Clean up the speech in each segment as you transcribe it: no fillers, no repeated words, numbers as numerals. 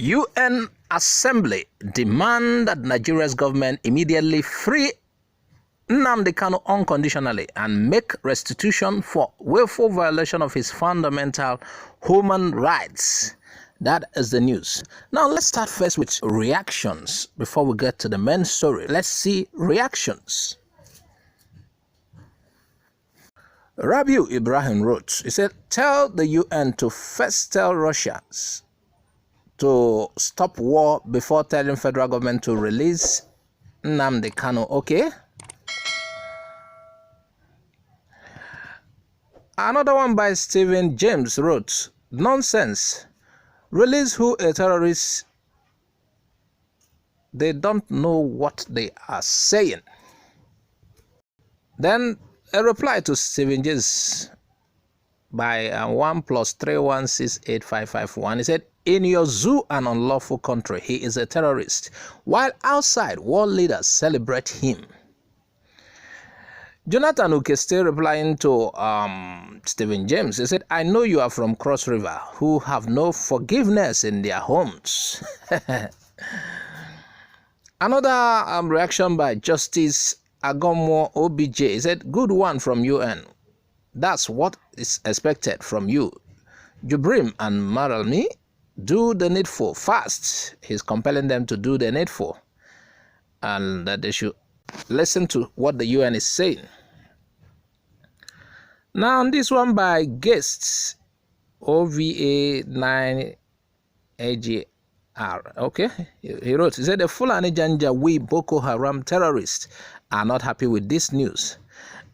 UN Assembly demand that Nigeria's government immediately free Nnamdi Kanu unconditionally and make restitution for willful violation of his fundamental human rights. That is the news. Now let's start first with reactions before we get to the main story. Let's see reactions. Rabiu Ibrahim wrote, he said, tell the UN to first tell Russia to stop war before telling federal government to release Nnamdi Kanu. Okay. Another one by Stephen James wrote, nonsense. Release who a terrorist? They don't know what they are saying. Then a reply to Stephen James by 1+31685551. He said, in your zoo and unlawful country, he is a terrorist, while outside world leaders celebrate him. Jonathan Uke still replying to Stephen James. He said, I know you are from Cross River, who have no forgiveness in their homes. Another reaction by Justice Agomo OBJ. He said, good one from UN. That's what is expected from you. Jubrim and Maralmi, do the needful fast. He's compelling them to do the needful. And that they should listen to what the UN is saying. Now, this one by Guests, OVA9AGR. Okay, he wrote, he said, the Fulani Janjaweed Boko Haram terrorists are not happy with this news.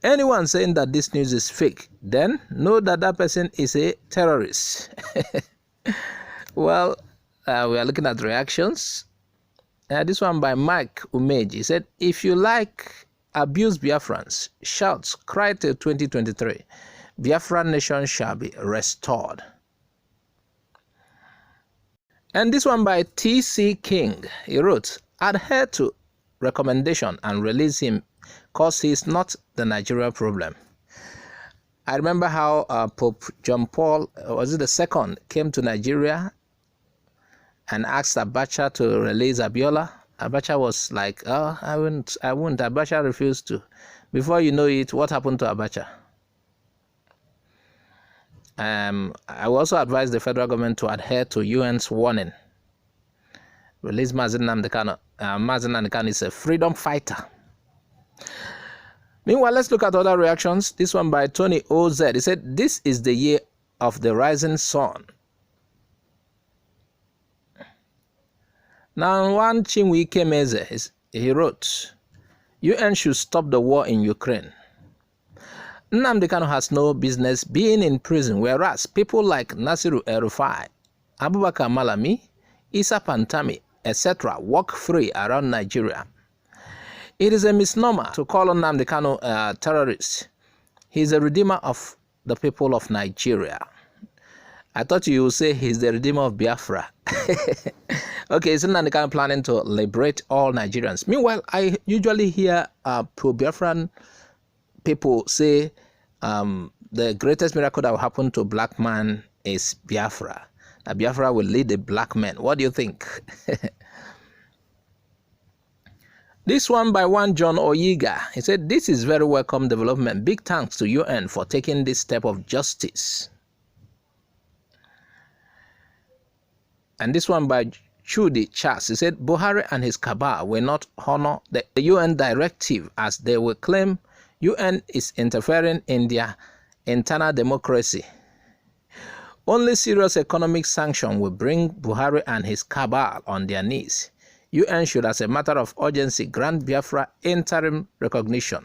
Anyone saying that this news is fake, then know that that person is a terrorist. Well, we are looking at reactions. This one by Mike Umeji. He said, if you like abuse Biafrans, shout, cry till 2023. Biafran nation shall be restored. And this one by TC King. He wrote, adhere to recommendation and release him because he is not the Nigeria problem. I remember how Pope John Paul, was it the second, came to Nigeria and asked Abacha to release Abiola. Abacha was like, oh, I won't. Abacha refused to. Before you know it, what happened to Abacha? I also advise the federal government to adhere to UN's warning. Release Mazi Nnamdi Kanu. Mazi Nnamdi Kanu is a freedom fighter. Meanwhile, let's look at other reactions. This one by Tony OZ. He said, this is the year of the rising sun. Now, one Chinwike Meze, he wrote, UN should stop the war in Ukraine. Nnamdi Kanu has no business being in prison, whereas people like Nasiru El-Rufai, Abubakar Malami, Isa Pantami, etc. walk free around Nigeria. It is a misnomer to call Nnamdi Kanu a terrorist. He is a redeemer of the people of Nigeria. I thought you would say he's the redeemer of Biafra. Okay, is Nnamdi Kanu planning to liberate all Nigerians? Meanwhile, I usually hear pro-Biafran people say the greatest miracle that will happen to black man is Biafra. That Biafra will lead the black men. What do you think? This one by one John Oyiga. He said, this is very welcome development. Big thanks to UN for taking this step of justice. And this one by Chudi Charles. He said, Buhari and his cabal will not honor the UN directive as they will claim UN is interfering in their internal democracy. Only serious economic sanction will bring Buhari and his cabal on their knees. UN should, as a matter of urgency, grant Biafra interim recognition.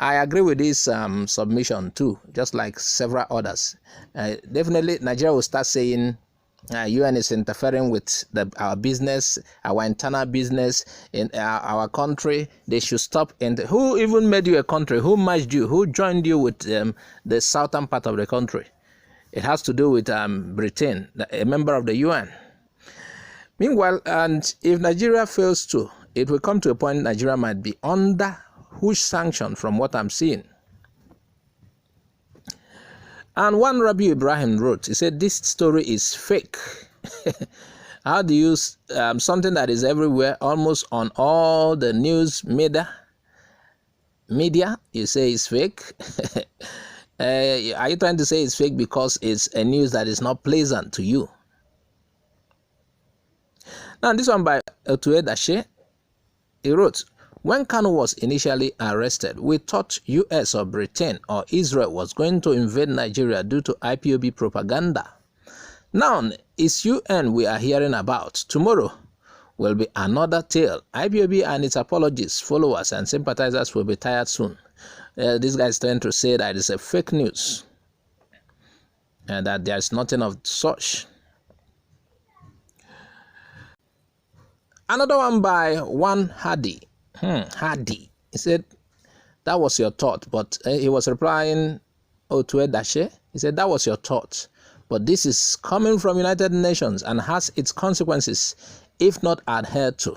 I agree with this submission too, just like several others. Definitely, Nigeria will start saying UN is interfering with our business, our internal business in our country. They should stop. And who even made you a country? Who merged you? Who joined you with the southern part of the country? It has to do with Britain, a member of the UN. Meanwhile, and if Nigeria fails to, it will come to a point Nigeria might be under huge sanction from what I'm seeing. And one Rabbi Ibrahim wrote, he said, this story is fake. How do you something that is everywhere, almost on all the news media, you say it's fake? Are you trying to say it's fake because it's a news that is not pleasant to you? Now, this one by Otuedashe, he wrote, when Kanu was initially arrested, we thought US or Britain or Israel was going to invade Nigeria due to IPOB propaganda. Now, it's UN we are hearing about. Tomorrow will be another tale. IPOB and its apologists, followers, and sympathizers will be tired soon. This guy is trying to say that it's a fake news and that there's nothing of such. Another one by one Hadi. Hadi. He said, that was your thought, but he was replying Otuedashe. He said, that was your thought, but this is coming from United Nations and has its consequences if not adhered to.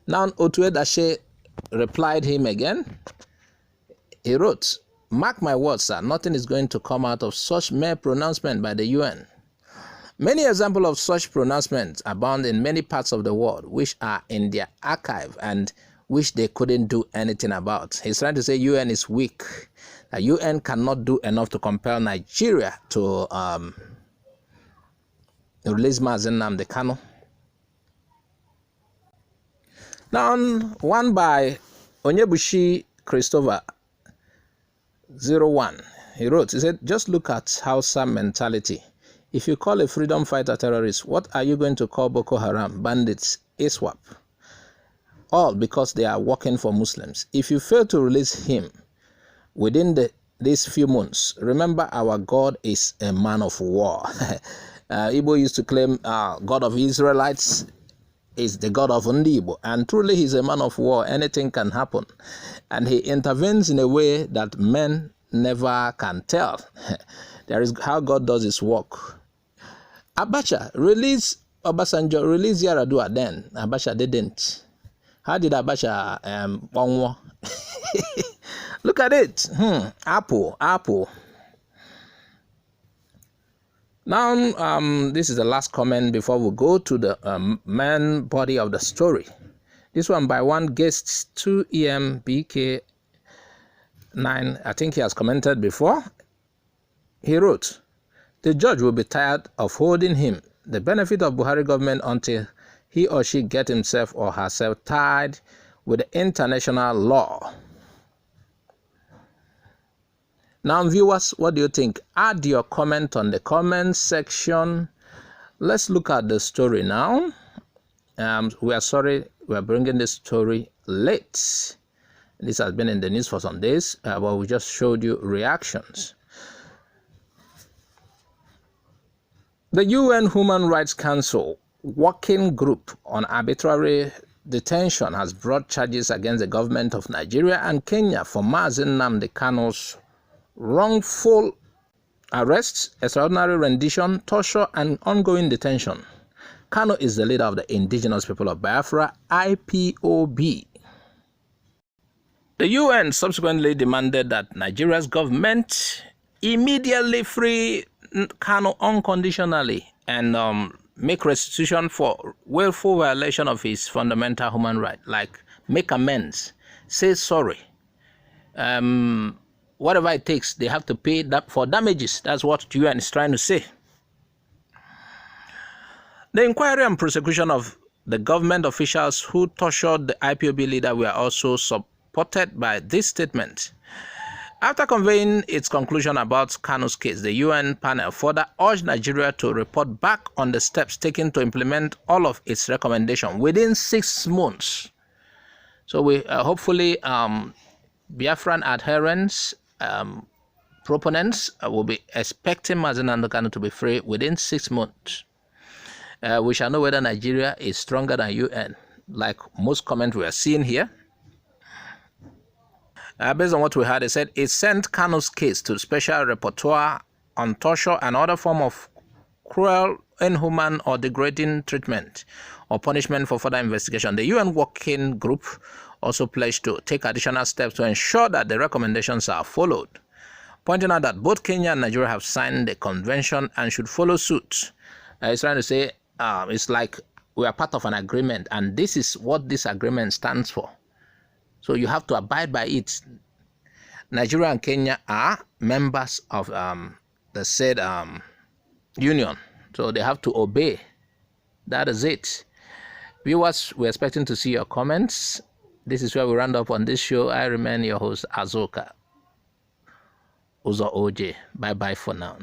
Now Otuedashe replied him again. He wrote, mark my words, sir, nothing is going to come out of such mere pronouncement by the UN. Many examples of such pronouncements abound in many parts of the world, which are in their archive and which they couldn't do anything about. He's trying to say UN is weak. The UN cannot do enough to compel Nigeria to release Nnamdi Kanu. Now, one by Onyebushi Christopher 01. He wrote, he said, just look at Hausa mentality. If you call a freedom fighter terrorist, what are you going to call Boko Haram, bandits, ISWAP? All because they are working for Muslims. If you fail to release him within these few months, remember our God is a man of war. Igbo used to claim God of Israelites is the God of Ndibo, and truly he's a man of war. Anything can happen, and he intervenes in a way that men never can tell. There is how God does his work. Abacha release Obasanjo, release Yaradua then. Abacha didn't. How did Abacha look at it. Apple. Now, this is the last comment before we go to the main body of the story. This one by one guest 2EMBK9. I think he has commented before. He wrote, the judge will be tired of holding him, the benefit of Buhari government, until he or she get himself or herself tied with the international law. Now, viewers, what do you think? Add your comment on the comment section. Let's look at the story now. We are sorry we are bringing this story late. This has been in the news for some days, but we just showed you reactions. The UN Human Rights Council Working Group on Arbitrary Detention has brought charges against the government of Nigeria and Kenya for Nnamdi Kanu's wrongful arrests, extraordinary rendition, torture, and ongoing detention. Kanu is the leader of the indigenous people of Biafra, IPOB. The UN subsequently demanded that Nigeria's government immediately free Kanu unconditionally and make restitution for willful violation of his fundamental human right, like make amends, say sorry. Whatever it takes, they have to pay that for damages. That's what UN is trying to say. The inquiry and prosecution of the government officials who tortured the IPOB leader were also supported by this statement. After conveying its conclusion about Kanu's case, the UN panel further urged Nigeria to report back on the steps taken to implement all of its recommendations within 6 months. So we hopefully Biafran adherents, proponents will be expecting Nnamdi Kanu to be free within 6 months. We shall know whether Nigeria is stronger than UN, like most comments we are seeing here. Based on what we heard, it said it sent Kanu's case to the Special Rapporteur on torture and other form of cruel, inhuman, or degrading treatment or punishment for further investigation. The UN Working Group also pledged to take additional steps to ensure that the recommendations are followed. pointing out that both Kenya and Nigeria have signed the convention and should follow suit. He's trying to say it's like we are part of an agreement, and this is what this agreement stands for. So you have to abide by it. Nigeria and Kenya are members of the said union, so they have to obey. That is it. Viewers, we're expecting to see your comments. This is where we round up on this show. I remain your host, Azoka Uzo OJ. Bye-bye for now.